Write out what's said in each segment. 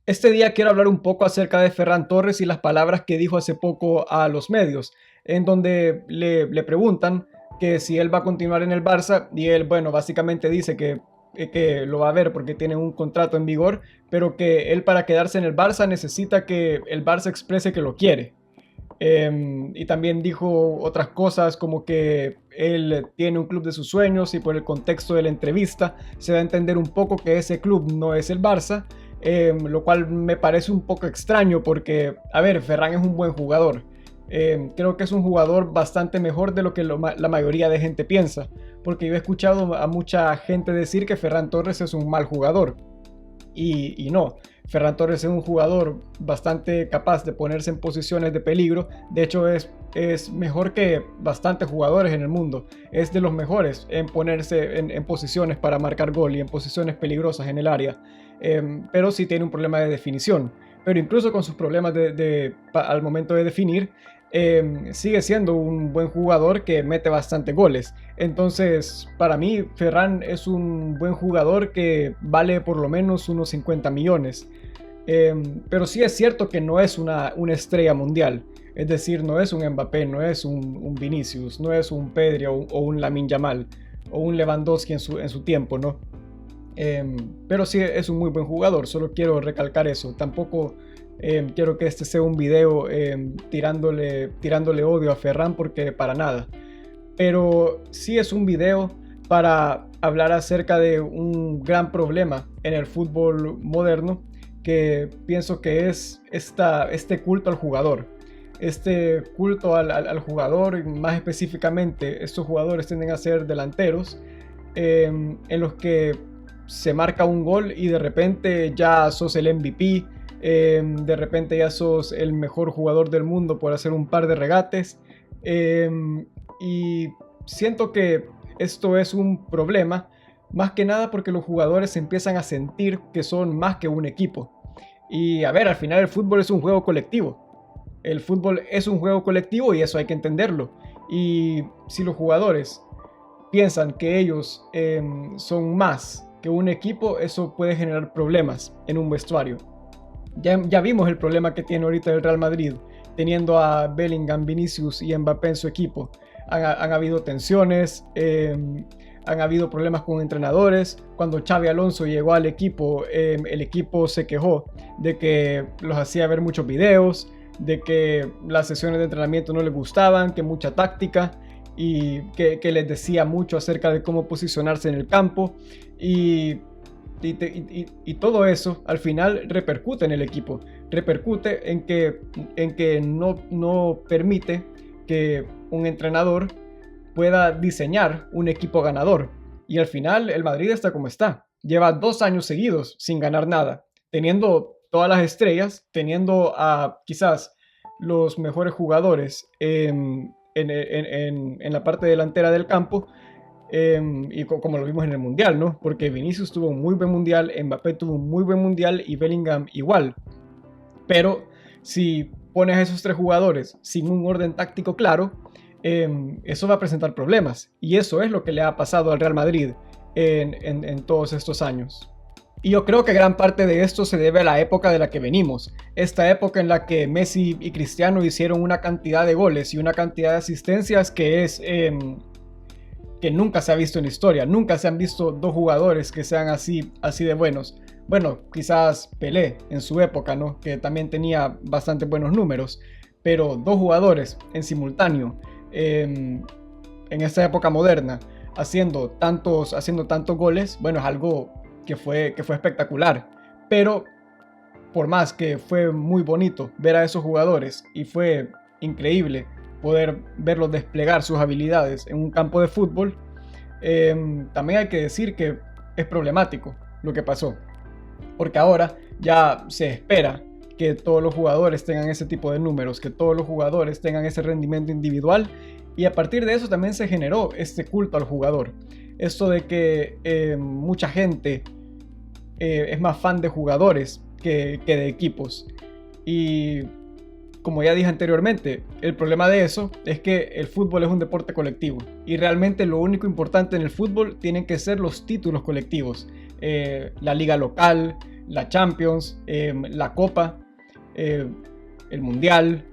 Este día quiero hablar un poco acerca de Ferran Torres y las palabras que dijo hace poco a los medios, en donde le preguntan que si él va a continuar en el Barça y él, bueno, básicamente dice que lo va a ver porque tiene un contrato en vigor, pero que él para quedarse en el Barça necesita que el Barça exprese que lo quiere. Y también dijo otras cosas como que él tiene un club de sus sueños y por el contexto de la entrevista se da a entender un poco que ese club no es el Barça, lo cual me parece un poco extraño porque, a ver, Ferran es un buen jugador. Creo que es un jugador bastante mejor de lo que la mayoría de gente piensa, porque yo he escuchado a mucha gente decir que Ferran Torres es un mal jugador y no. Ferran Torres es un jugador bastante capaz de ponerse en posiciones de peligro. De hecho, es mejor que bastantes jugadores en el mundo. Es de los mejores en ponerse en posiciones para marcar gol y en posiciones peligrosas en el área. Pero sí tiene un problema de definición. Pero incluso con sus problemas al momento de definir, sigue siendo un buen jugador que mete bastante goles. Entonces, para mí, Ferran es un buen jugador que vale por lo menos unos 50 millones. Pero sí es cierto que no es una estrella mundial. Es decir, no es un Mbappé, no es un Vinicius, no es un Pedri o un Lamine Yamal o un Lewandowski en su tiempo, ¿no? Pero sí es un muy buen jugador, solo quiero recalcar eso. Tampoco quiero que este sea un video tirándole odio a Ferran porque para nada. Pero sí es un video para hablar acerca de un gran problema en el fútbol moderno que pienso que es este culto al jugador. Este culto al jugador, más específicamente, estos jugadores tienden a ser delanteros en los que se marca un gol y de repente ya sos el MVP, de repente ya sos el mejor jugador del mundo por hacer un par de regates. Y siento que esto es un problema, más que nada porque los jugadores empiezan a sentir que son más que un equipo. Y a ver, al final el fútbol es un juego colectivo. El fútbol es un juego colectivo y eso hay que entenderlo. Y si los jugadores piensan que ellos son más que un equipo, eso puede generar problemas en un vestuario. Ya vimos el problema que tiene ahorita el Real Madrid, teniendo a Bellingham, Vinicius y Mbappé en su equipo. Han habido tensiones, han habido problemas con entrenadores. Cuando Xabi Alonso llegó al equipo, el equipo se quejó de que los hacía ver muchos videos, de que las sesiones de entrenamiento no les gustaban, que mucha táctica y que les decía mucho acerca de cómo posicionarse en el campo y todo eso al final repercute en el equipo, repercute en que no permite que un entrenador pueda diseñar un equipo ganador. Y al final el Madrid está como está. Lleva 2 años seguidos sin ganar nada, teniendo todas las estrellas, teniendo a quizás los mejores jugadores en la parte delantera del campo. Y como lo vimos en el Mundial, ¿no? Porque Vinicius tuvo un muy buen Mundial, Mbappé tuvo un muy buen Mundial y Bellingham igual. Pero si pones a esos tres jugadores sin un orden táctico claro, eso va a presentar problemas. Y eso es lo que le ha pasado al Real Madrid en todos estos años. Y yo creo que gran parte de esto se debe a la época de la que venimos. Esta época en la que Messi y Cristiano hicieron una cantidad de goles y una cantidad de asistencias que nunca se ha visto en la historia. Nunca se han visto dos jugadores que sean así de buenos. Bueno, quizás Pelé en su época, ¿no? Que también tenía bastante buenos números. Pero dos jugadores en simultáneo, en esta época moderna, haciendo tantos goles, bueno, es algo que fue espectacular. Pero por más que fue muy bonito ver a esos jugadores y fue increíble poder verlos desplegar sus habilidades en un campo de fútbol, también hay que decir que es problemático lo que pasó, porque ahora ya se espera que todos los jugadores tengan ese tipo de números, que todos los jugadores tengan ese rendimiento individual, y a partir de eso también se generó este culto al jugador. Esto de que mucha gente es más fan de jugadores que de equipos. Y como ya dije anteriormente, el problema de eso es que el fútbol es un deporte colectivo y realmente lo único importante en el fútbol tienen que ser los títulos colectivos. La liga local, la Champions, la Copa, el Mundial.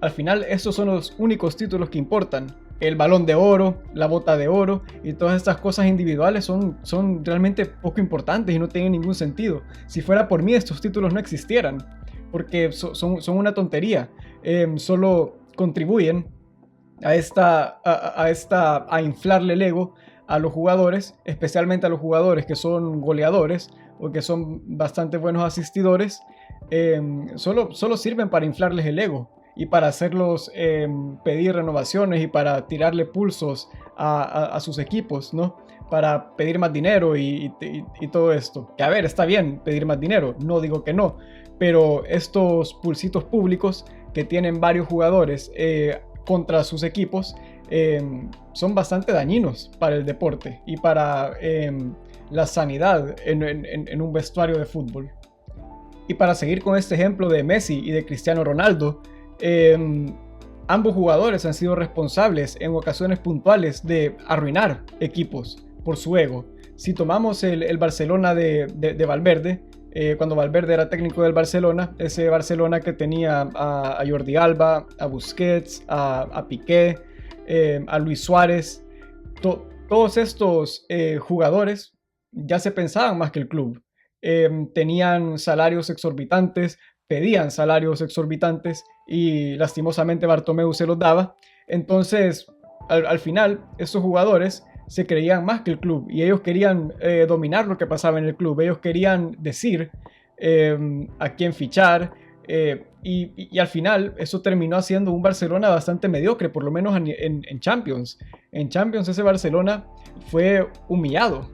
Al final, estos son los únicos títulos que importan. El Balón de Oro, la Bota de Oro y todas estas cosas individuales son realmente poco importantes y no tienen ningún sentido. Si fuera por mí, estos títulos no existieran, porque son una tontería. Solo contribuyen a inflarle el ego a los jugadores, especialmente a los jugadores que son goleadores o que son bastante buenos asistidores. Solo sirven para inflarles el ego y para hacerlos pedir renovaciones y para tirarle pulsos a sus equipos, ¿no? Para pedir más dinero y todo esto. Que a ver, está bien pedir más dinero, no digo que no, pero estos pulsitos públicos que tienen varios jugadores contra sus equipos son bastante dañinos para el deporte y para la sanidad en un vestuario de fútbol. Y para seguir con este ejemplo de Messi y de Cristiano Ronaldo, ambos jugadores han sido responsables en ocasiones puntuales de arruinar equipos por su ego. Si tomamos el Barcelona de Valverde, cuando Valverde era técnico del Barcelona, ese Barcelona que tenía a Jordi Alba, a Busquets, a Piqué, a Luis Suárez, todos estos jugadores ya se pensaban más que el club. Tenían salarios exorbitantes, pedían salarios exorbitantes y lastimosamente Bartomeu se los daba. Entonces, al final, estos jugadores se creían más que el club y ellos querían dominar lo que pasaba en el club. Ellos querían decir a quién fichar y al final eso terminó haciendo un Barcelona bastante mediocre, por lo menos en Champions. En Champions ese Barcelona fue humillado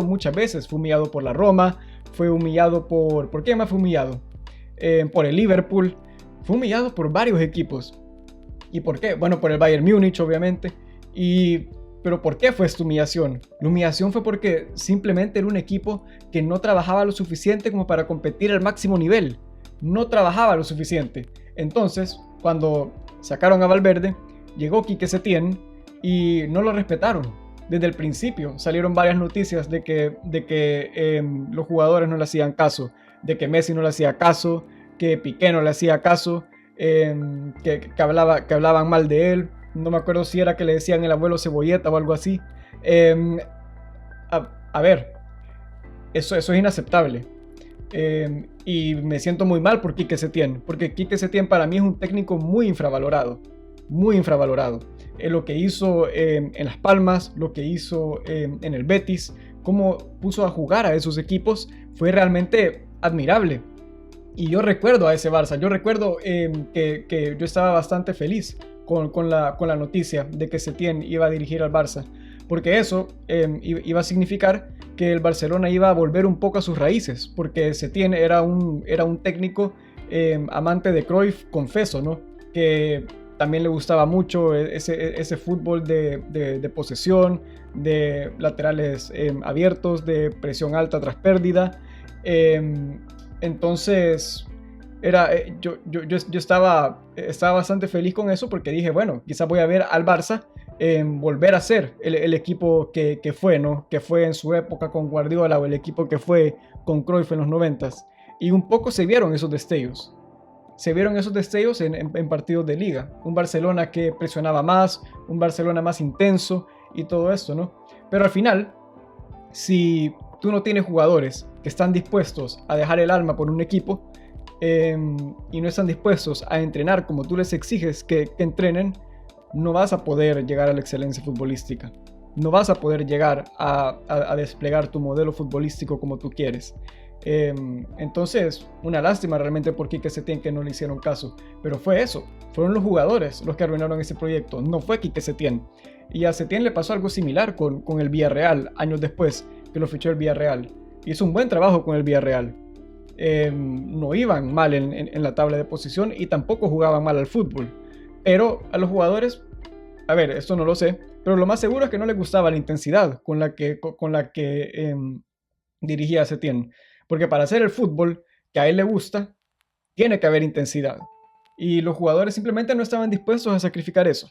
muchas veces. Fue humillado por la Roma, fue humillado ¿por qué más fue humillado? Por el Liverpool, fue humillado por varios equipos. ¿Y por qué? Bueno, por el Bayern Múnich, obviamente. Pero ¿por qué fue esta humillación? La humillación fue porque simplemente era un equipo que no trabajaba lo suficiente como para competir al máximo nivel. No trabajaba lo suficiente. Entonces, cuando sacaron a Valverde, llegó Quique Setién y no lo respetaron. Desde el principio salieron varias noticias de que los jugadores no le hacían caso, de que Messi no le hacía caso, que Piqué no le hacía caso, que hablaban mal de él. No me acuerdo si era que le decían el abuelo cebolleta o algo así. A ver, eso es inaceptable. Y me siento muy mal por Quique Setién, porque Quique Setién para mí es un técnico muy infravalorado. Muy infravalorado. Lo que hizo en Las Palmas, lo que hizo en el Betis, cómo puso a jugar a esos equipos, fue realmente admirable. Y yo recuerdo a ese Barça, yo recuerdo que yo estaba bastante feliz con la noticia de que Setién iba a dirigir al Barça, porque eso iba a significar que el Barcelona iba a volver un poco a sus raíces, porque Setién era un técnico amante de Cruyff, confeso, ¿no? Que también le gustaba mucho ese fútbol de posesión, de laterales abiertos, de presión alta tras pérdida. Entonces, yo estaba bastante feliz con eso porque dije, bueno, quizás voy a ver al Barça volver a ser el equipo que fue, ¿no? Que fue en su época con Guardiola, o el equipo que fue con Cruyff en los 90s. Y un poco se vieron esos destellos. Se vieron esos destellos en partidos de liga. Un Barcelona que presionaba más, un Barcelona más intenso y todo esto, ¿no? Pero al final, si tú no tienes jugadores que están dispuestos a dejar el alma por un equipo y no están dispuestos a entrenar como tú les exiges que entrenen, no vas a poder llegar a la excelencia futbolística. No vas a poder llegar a desplegar tu modelo futbolístico como tú quieres. Entonces, una lástima realmente por Quique Setién que no le hicieron caso. Pero fue eso, fueron los jugadores los que arruinaron ese proyecto, no fue Quique Setién. Y a Setién le pasó algo similar con el Villarreal, años después que lo fichó el Villarreal. Hizo un buen trabajo con el Villarreal. No iban mal en la tabla de posición y tampoco jugaban mal al fútbol. Pero a los jugadores, a ver, esto no lo sé, pero lo más seguro es que no les gustaba la intensidad con la que dirigía Setién. Porque para hacer el fútbol que a él le gusta, tiene que haber intensidad. Y los jugadores simplemente no estaban dispuestos a sacrificar eso.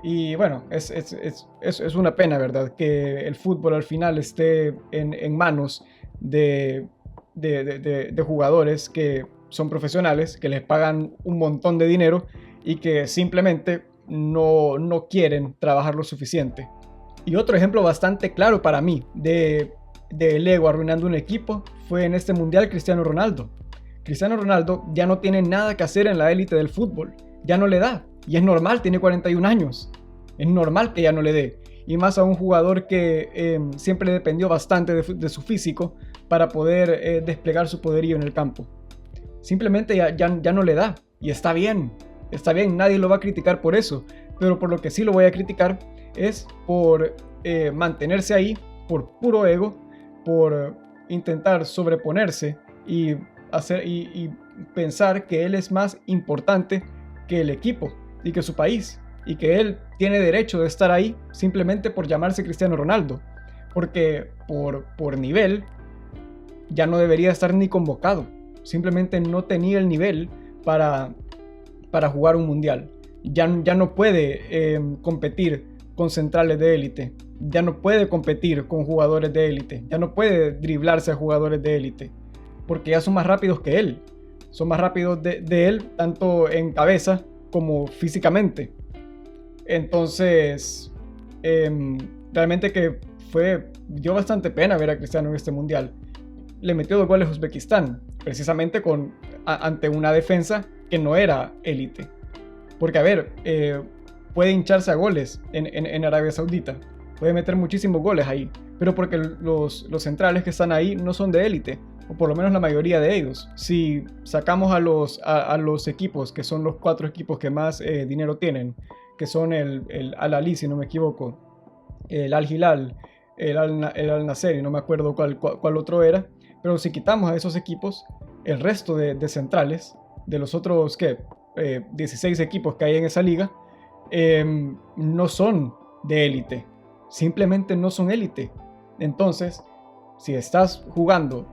Y bueno, es una pena, ¿verdad? Que el fútbol al final esté en manos de de jugadores que son profesionales, que les pagan un montón de dinero y que simplemente no quieren trabajar lo suficiente. Y otro ejemplo bastante claro para mí del ego arruinando un equipo fue en este mundial Cristiano Ronaldo. Cristiano Ronaldo ya no tiene nada que hacer en la élite del fútbol, ya no le da, y es normal, tiene 41 años, es normal que ya no le dé, y más a un jugador que siempre dependió bastante de su físico para poder desplegar su poderío en el campo. Simplemente ya no le da, y está bien, nadie lo va a criticar por eso, pero por lo que sí lo voy a criticar es por mantenerse ahí, por puro ego, por intentar sobreponerse y pensar que él es más importante que el equipo y que su país, y que él tiene derecho de estar ahí simplemente por llamarse Cristiano Ronaldo, porque por nivel ya no debería estar ni convocado, simplemente no tenía el nivel para jugar un mundial, ya no puede competir con centrales de élite, ya no puede competir con jugadores de élite, ya no puede driblarse a jugadores de élite, porque ya son más rápidos que él, son más rápidos de él tanto en cabeza como físicamente. Entonces realmente que dio bastante pena ver a Cristiano en este mundial. Le metió 2 goles a Uzbekistán, precisamente ante una defensa que no era élite, porque a ver, puede hincharse a goles en Arabia Saudita, puede meter muchísimos goles ahí, pero porque los centrales que están ahí no son de élite, o por lo menos la mayoría de ellos. Si sacamos a los equipos, que son los 4 equipos que más dinero tienen, que son el Al-Ahly, si no me equivoco, el Al-Hilal, el Al-Nassr, y no me acuerdo cuál otro era, pero si quitamos a esos equipos, el resto de centrales, de los otros 16 equipos que hay en esa liga, no son de élite, simplemente no son élite. Entonces, si estás jugando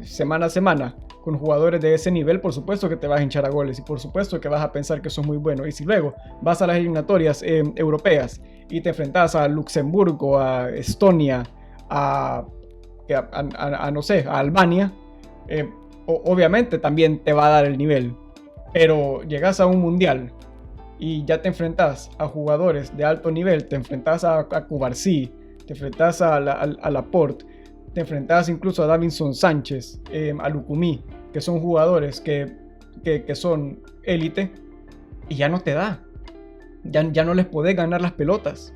semana a semana con jugadores de ese nivel, por supuesto que te vas a hinchar a goles y por supuesto que vas a pensar que sos muy bueno. Y si luego vas a las eliminatorias europeas y te enfrentas a Luxemburgo, a Estonia, no sé, a Albania, obviamente también te va a dar el nivel. Pero llegas a un mundial y ya te enfrentas a jugadores de alto nivel, te enfrentas a Cubarsí, te enfrentas a Laporte, te enfrentas incluso a Davinson Sánchez, a Lucumí, que son jugadores que son élite, y ya no te da, ya no les podés ganar las pelotas.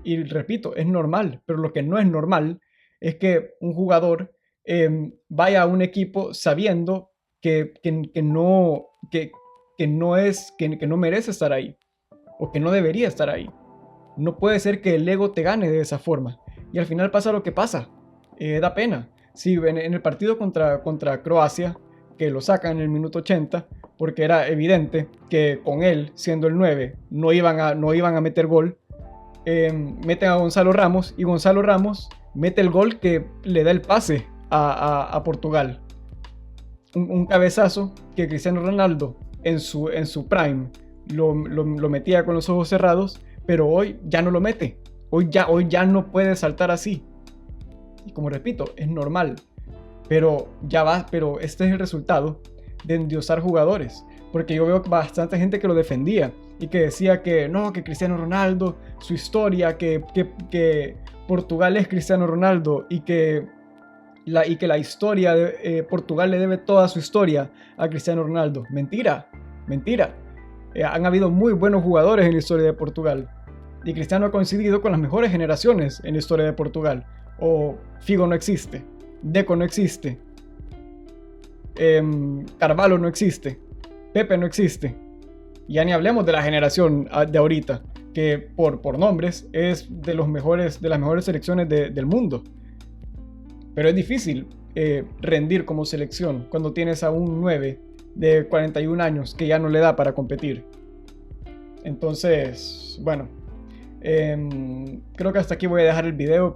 Y repito, es normal, pero lo que no es normal es que un jugador vaya a un equipo sabiendo que no merece estar ahí, o que no debería estar ahí. No puede ser que el ego te gane de esa forma. Y al final pasa lo que pasa. Da pena. Sí, en el partido contra Croacia, que lo sacan en el minuto 80, porque era evidente que con él, siendo el 9, no iban a meter gol, meten a Gonzalo Ramos, y Gonzalo Ramos mete el gol que le da el pase a Portugal. Un cabezazo que Cristiano Ronaldo en su prime lo metía con los ojos cerrados, pero hoy ya no lo mete. Hoy ya no puede saltar así. Y como repito, es normal. Pero este es el resultado de endiosar jugadores. Porque yo veo bastante gente que lo defendía y que decía que no, que Cristiano Ronaldo, su historia, que Portugal es Cristiano Ronaldo y que la historia de Portugal le debe toda su historia a Cristiano Ronaldo. Mentira. Han habido muy buenos jugadores en la historia de Portugal. Y Cristiano ha coincidido con las mejores generaciones en la historia de Portugal. O Figo no existe, Deco no existe, Carvalho no existe, Pepe no existe. Ya ni hablemos de la generación de ahorita, que por nombres es de las mejores selecciones del mundo. Pero es difícil rendir como selección cuando tienes a un 9 de 41 años que ya no le da para competir. Entonces, bueno, creo que hasta aquí voy a dejar el video.